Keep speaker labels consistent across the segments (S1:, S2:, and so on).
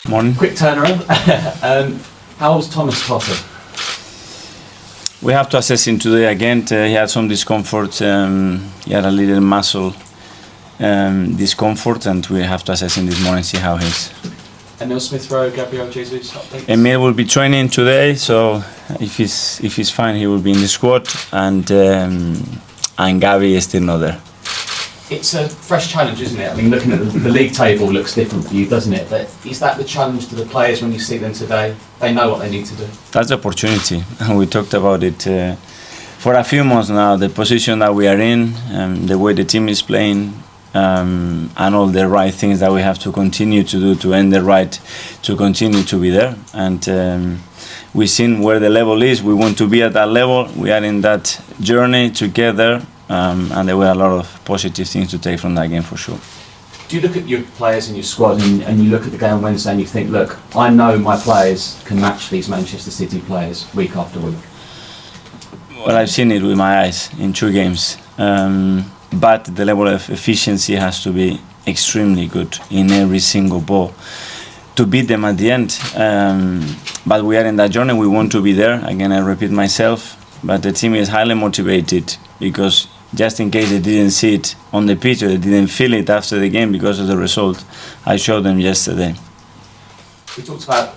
S1: Morning.
S2: Quick turnaround. How was Thomas Partey?
S1: We have to assess him today again. He had some discomfort. He had a little muscle discomfort, and we have to assess him this morning, see how he is.
S2: Emil Smith-Rowe, Gabriel Jesus updates?
S1: Emil will be training today, so if he's fine, he will be in the squad, and Gabi is still not there.
S2: It's a fresh challenge, isn't it? I mean, looking at the league table looks different for you, doesn't it? But is that the challenge to the players when you see them today? They know what they need to do.
S1: That's the opportunity. We talked about it for a few months now. The position that we are in, the way the team is playing, and all the right things that we have to continue to do to earn the right to continue to be there. And we've seen where the level is. We want to be at that level. We are in that journey together. And there were a lot of positive things to take from that game for sure.
S2: Do you look at your players in your squad and you look at the game on Wednesday and you think, look, I know my players can match these Manchester City players week after week?
S1: Well, I've seen it with my eyes in 2 games. But the level of efficiency has to be extremely good in every single ball to beat them at the end. But we are in that journey. We want to be there. Again, I repeat myself. But the team is highly motivated because just in case they didn't see it on the pitch or they didn't feel it after the game because of the result, I showed them yesterday.
S2: We talked about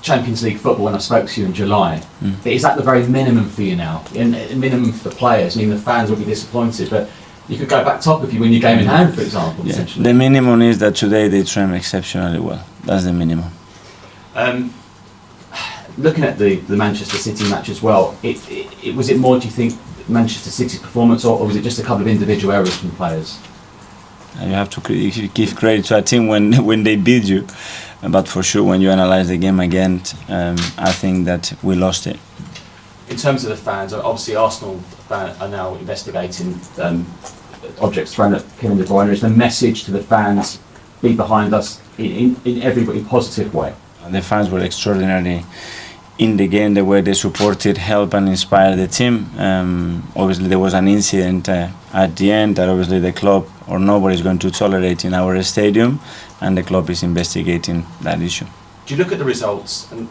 S2: Champions League football when I spoke to you in July. But is that the very minimum for you now? Minimum for the players? I mean, the fans will be disappointed, but you could go back top if you win your game in hand, for example.
S1: Yeah. The minimum is that today they train exceptionally well. That's the minimum.
S2: Looking at the Manchester City match as well, was it more, do you think, Manchester City's performance, or was it just a couple of individual errors from players?
S1: You have to give credit to a team when they beat you, but for sure when you analyze the game again, I think that we lost it.
S2: In terms of the fans, obviously Arsenal are now investigating objects thrown at Kevin De Bruyne. Is the message to the fans, be behind us in every positive way?
S1: The fans were extraordinary in the game, the way they supported, helped and inspired the team. Obviously there was an incident at the end that obviously the club or nobody is going to tolerate in our stadium, and the club is investigating that issue.
S2: Do you look at the results, and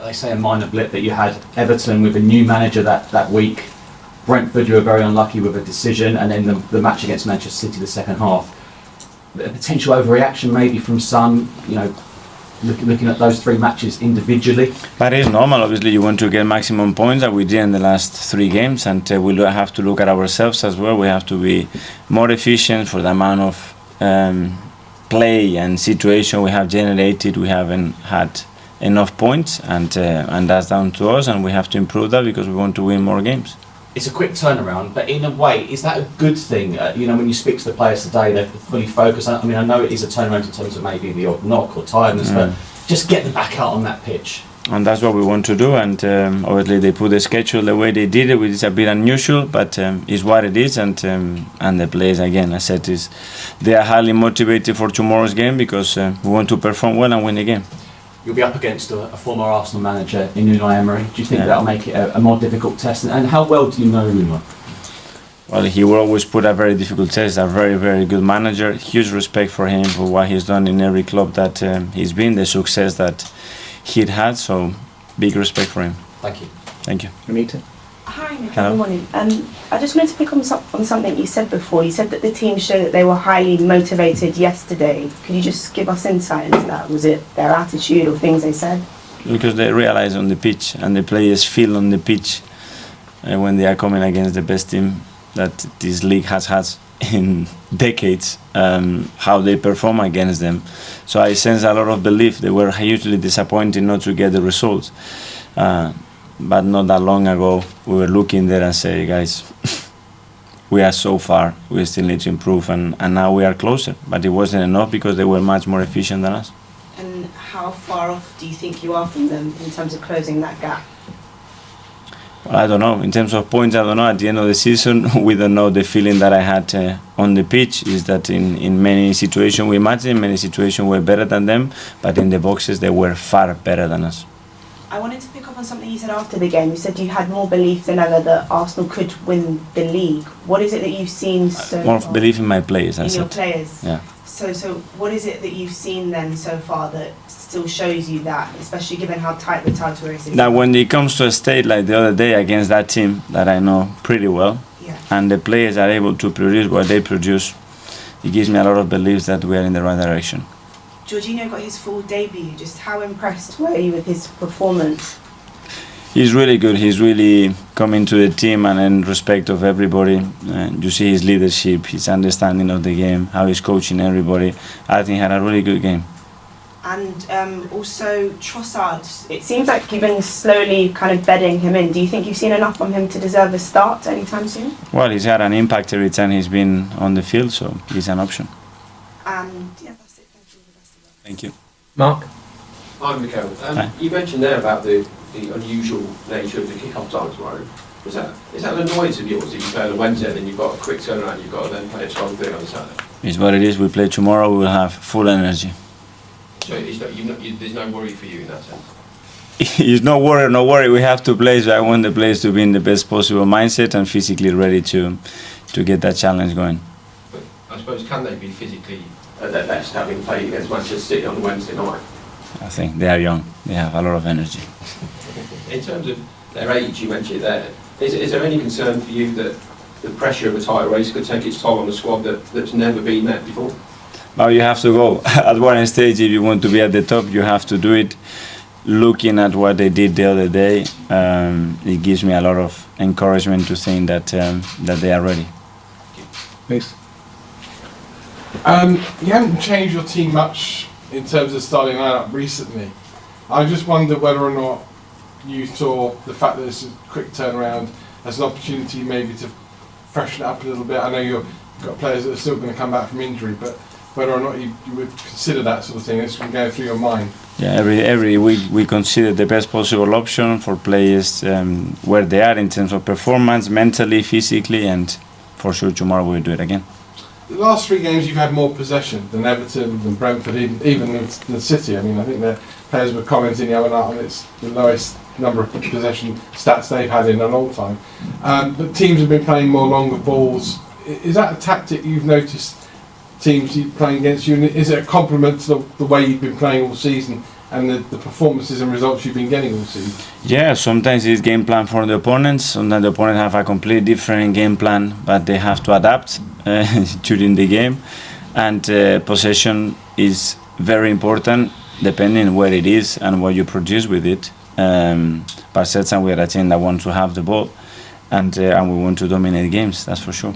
S2: they say a minor blip, that you had Everton with a new manager that week, Brentford you were very unlucky with a decision, and then the match against Manchester City the second half. A potential overreaction maybe from some, looking at those 3 matches individually.
S1: But it's normal. Obviously you want to get maximum points, that we did in the last 3 games, and we'll have to look at ourselves as well. We have to be more efficient for the amount of play and situation we have generated. We haven't had enough points, and that's down to us, and we have to improve that because we want to win more games.
S2: It's a quick turnaround, but in a way, is that a good thing? When you speak to the players today, they're fully focused. I mean, I know it is a turnaround in terms of maybe the odd knock or tiredness, but just get them back out on that pitch.
S1: And that's what we want to do, and obviously they put the schedule the way they did it, which is a bit unusual, but it's what it is, and the players, again, I said, they are highly motivated for tomorrow's game because we want to perform well and win the game.
S2: You'll be up against a former Arsenal manager in Unai Emery. Do you think that'll make it a more difficult test? And how well do you know Unai?
S1: Well, he will always put a very difficult test. A very, very good manager. Huge respect for him for what he's done in every club that he's been, the success that he'd had. So, big respect for him.
S2: Thank you.
S1: Thank you.
S2: Anita?
S3: Hi, Mikel. Good morning. I just wanted to pick on something you said before. You said that the team showed that they were highly motivated yesterday. Could you just give us insight into that? Was it their attitude or things they said? Because
S1: they realize on the pitch, and the players feel on the pitch when they are coming against the best team that this league has had in decades, how they perform against them. So I sense a lot of belief. They were hugely disappointed not to get the results. But not that long ago, we were looking there and say, guys, we are so far, we still need to improve, and now we are closer. But it wasn't enough because they were much more efficient than us.
S3: And how far off do you think you are from them in terms of closing that gap?
S1: Well, I don't know. In terms of points, I don't know. At the end of the season, we don't know. The feeling that I had on the pitch is that in many situations we matched them, many situations we're better than them, but in the boxes they were far better than us.
S3: I wanted to pick up on something you said after the game. You said you had more belief than ever that Arsenal could win the league. What is it that you've seen so
S1: more
S3: far?
S1: Belief in my players.
S3: In your players?
S1: Yeah.
S3: So what is it that you've seen then so far that still shows you that, especially given how tight the title race is?
S1: That when it comes to a state like the other day against that team that I know pretty well, and the players are able to produce what they produce, it gives me a lot of beliefs that we are in the right direction.
S3: Jorginho got his full debut. Just how impressed were you with his performance?
S1: He's really good. He's really coming to the team and in respect of everybody. You see his leadership, his understanding of the game, how he's coaching everybody. I think he had a really good game.
S3: And also Trossard, it seems like you've been slowly kind of bedding him in. Do you think you've seen enough from him to deserve a start anytime soon?
S1: Well, he's had an impact every time he's been on the field, so he's an option.
S3: And yeah, that's it. Thank you. The best of luck.
S1: Thank you.
S4: Mark?
S5: Hi, Mikel.
S1: Hi.
S5: You mentioned there about the unusual nature of the kick-off time tomorrow. Is that an annoyance of yours that you play on a Wednesday and then you've got a quick turnaround, you've got to then play a strong thing on a Saturday?
S1: It's what it is. We play tomorrow, we'll have full energy.
S5: So there's no worry for you in that sense?
S1: It's no worry. We have to play, so I want the players to be in the best possible mindset and physically ready to get that challenge going.
S5: But I suppose, can they be physically at their best having played against Manchester City on Wednesday night?
S1: I think they are young. They have a lot of energy.
S5: In terms of their age, you mentioned it there, is there any concern for you that the pressure of a title race could take its toll on a squad that's never been met before?
S1: Well, you have to go. At one stage, if you want to be at the top, you have to do it. Looking at what they did the other day, it gives me a lot of encouragement to think that they are ready.
S4: Please.
S6: You haven't changed your team much in terms of starting lineup recently. I just wonder whether or not you saw the fact that it's a quick turnaround as an opportunity maybe to freshen it up a little bit. I know you've got players that are still going to come back from injury, but whether or not you would consider that sort of thing, it's going to go through your mind.
S1: Yeah, every week we consider the best possible option for players where they are in terms of performance, mentally, physically, and for sure tomorrow we'll do it again.
S6: The last 3 games you've had more possession than Everton, than Brentford, even than City. I mean, I think the players were commenting the other night on it's the lowest number of possession stats they've had in a long time. But teams have been playing more longer balls. Is that a tactic you've noticed teams playing against you? Is it a compliment to the way you've been playing all season and the performances and results you've been getting all season?
S1: Yeah, sometimes it's game plan for the opponents. Sometimes the opponent have a completely different game plan, but they have to adapt during the game. And possession is very important, depending where it is and what you produce with it. But certainly we are a team that wants to have the ball, and we want to dominate games. That's for sure.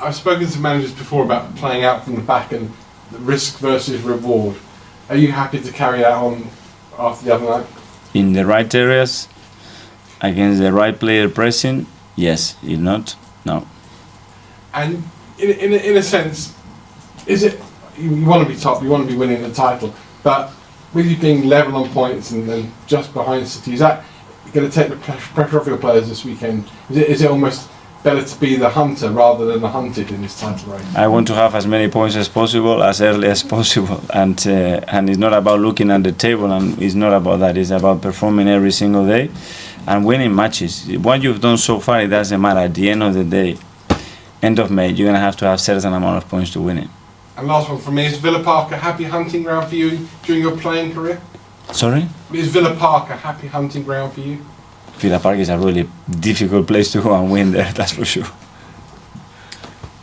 S6: I've spoken to managers before about playing out from the back and the risk versus reward. Are you happy to carry that on after the other night?
S1: In the right areas, against the right player pressing, yes. If not, no.
S6: And in a sense, is it, you want to be top, you want to be winning the title, but with you being level on points and just behind City, is that going to take the pressure off your players this weekend? Is it almost better to be the hunter rather than the hunted in this title race?
S1: I want to have as many points as possible, as early as possible, and it's not about looking at the table, and it's not about that. It's about performing every single day and winning matches. What you've done so far, it doesn't matter. At the end of the day, end of May, you're going to have to have a certain amount of points to win it.
S6: And last one from me, is Villa Park a happy hunting ground for you during your playing career?
S1: Sorry?
S6: Is Villa Park a happy hunting ground for you?
S1: Villa Park is a really difficult place to go and win there, that's for sure.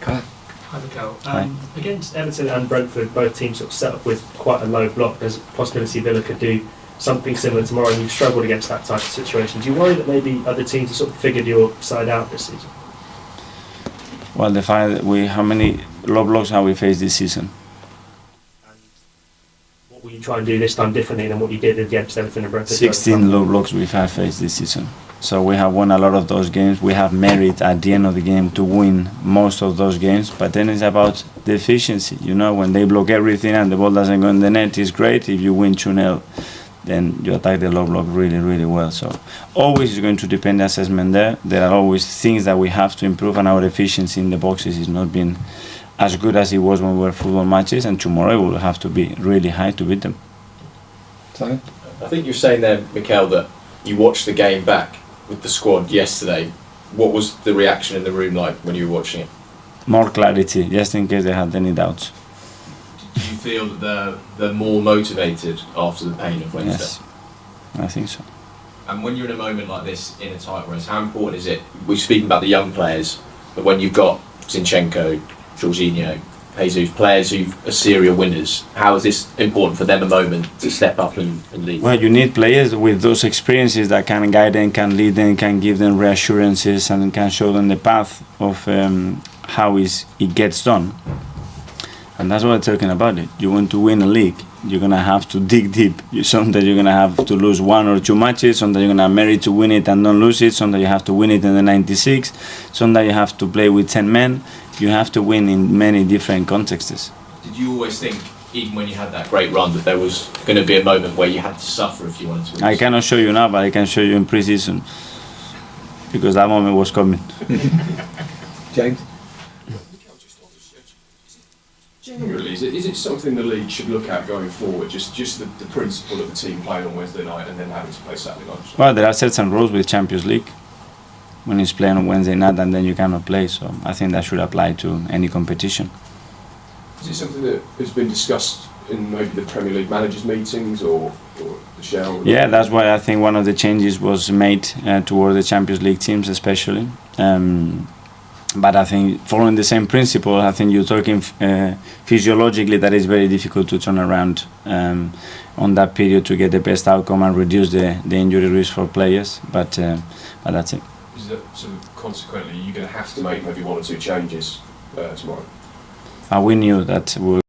S4: Hi.
S7: Hi, Mikel.
S1: Hi.
S7: Against Everton and Brentford, both teams sort of set up with quite a low block. There's a possibility Villa could do something similar tomorrow, and you've struggled against that type of situation. Do you worry that maybe other teams have sort of figured your side out this season?
S1: Well, the fact that how many low blocks have we faced this season?
S7: And what will you try and do this time differently than what you did against Everton and Brentford?
S1: 16 low blocks we have faced this season. So we have won a lot of those games. We have merit at the end of the game to win most of those games. But then it's about the efficiency. You know, when they block everything and the ball doesn't go in the net, it's great. If you win 2-0, then you attack the low block really, really well. So always is going to depend the assessment there. There are always things that we have to improve, and our efficiency in the boxes is not been as good as it was when we were football matches, and tomorrow we will have to be really high to beat them.
S4: Sorry?
S8: I think you're saying there, Mikel, that you watched the game back with the squad yesterday. What was the reaction in the room like when you were watching it?
S1: More clarity, just in case they had any doubts.
S8: feel that they're more motivated after the pain of Wednesday?
S1: Yes, I think so.
S8: And when you're in a moment like this in a title race, how important is it? We're speaking about the young players, but when you've got Zinchenko, Jorginho, Jesus, players who are serial winners, how is this important for them a moment to step up and lead?
S1: Well, you need players with those experiences that can guide them, can lead them, can give them reassurances, and can show them the path of how it gets done. And that's what I'm talking about. You want to win a league, you're going to have to dig deep. Sometimes you're going to have to lose 1 or 2 matches, sometimes you're going to merit to win it and don't lose it, sometimes you have to win it in the 96, sometimes you have to play with 10 men. You have to win in many different contexts.
S8: Did you always think, even when you had that great run, that there was going to be a moment where you had to suffer if you wanted to win?
S1: I cannot show you now, but I can show you in pre-season, because that moment was coming.
S4: James?
S5: Generally, is it something the league should look at going forward? Just the principle of the team playing on Wednesday night and then having to play Saturday night?
S1: Well, there are certain rules with Champions League. When it's playing on Wednesday night and then you cannot play, so I think that should apply to any competition.
S5: Is it something that has been discussed in maybe the Premier League managers' meetings or the shell?
S1: Yeah, that's why I think one of the changes was made toward the Champions League teams especially. But I think following the same principle, I think you're talking physiologically that it's very difficult to turn around on that period to get the best outcome and reduce the injury risk for players, but that's it.
S5: Is that, so consequently, you're going to have to make maybe 1 or 2 changes tomorrow?
S1: We knew that we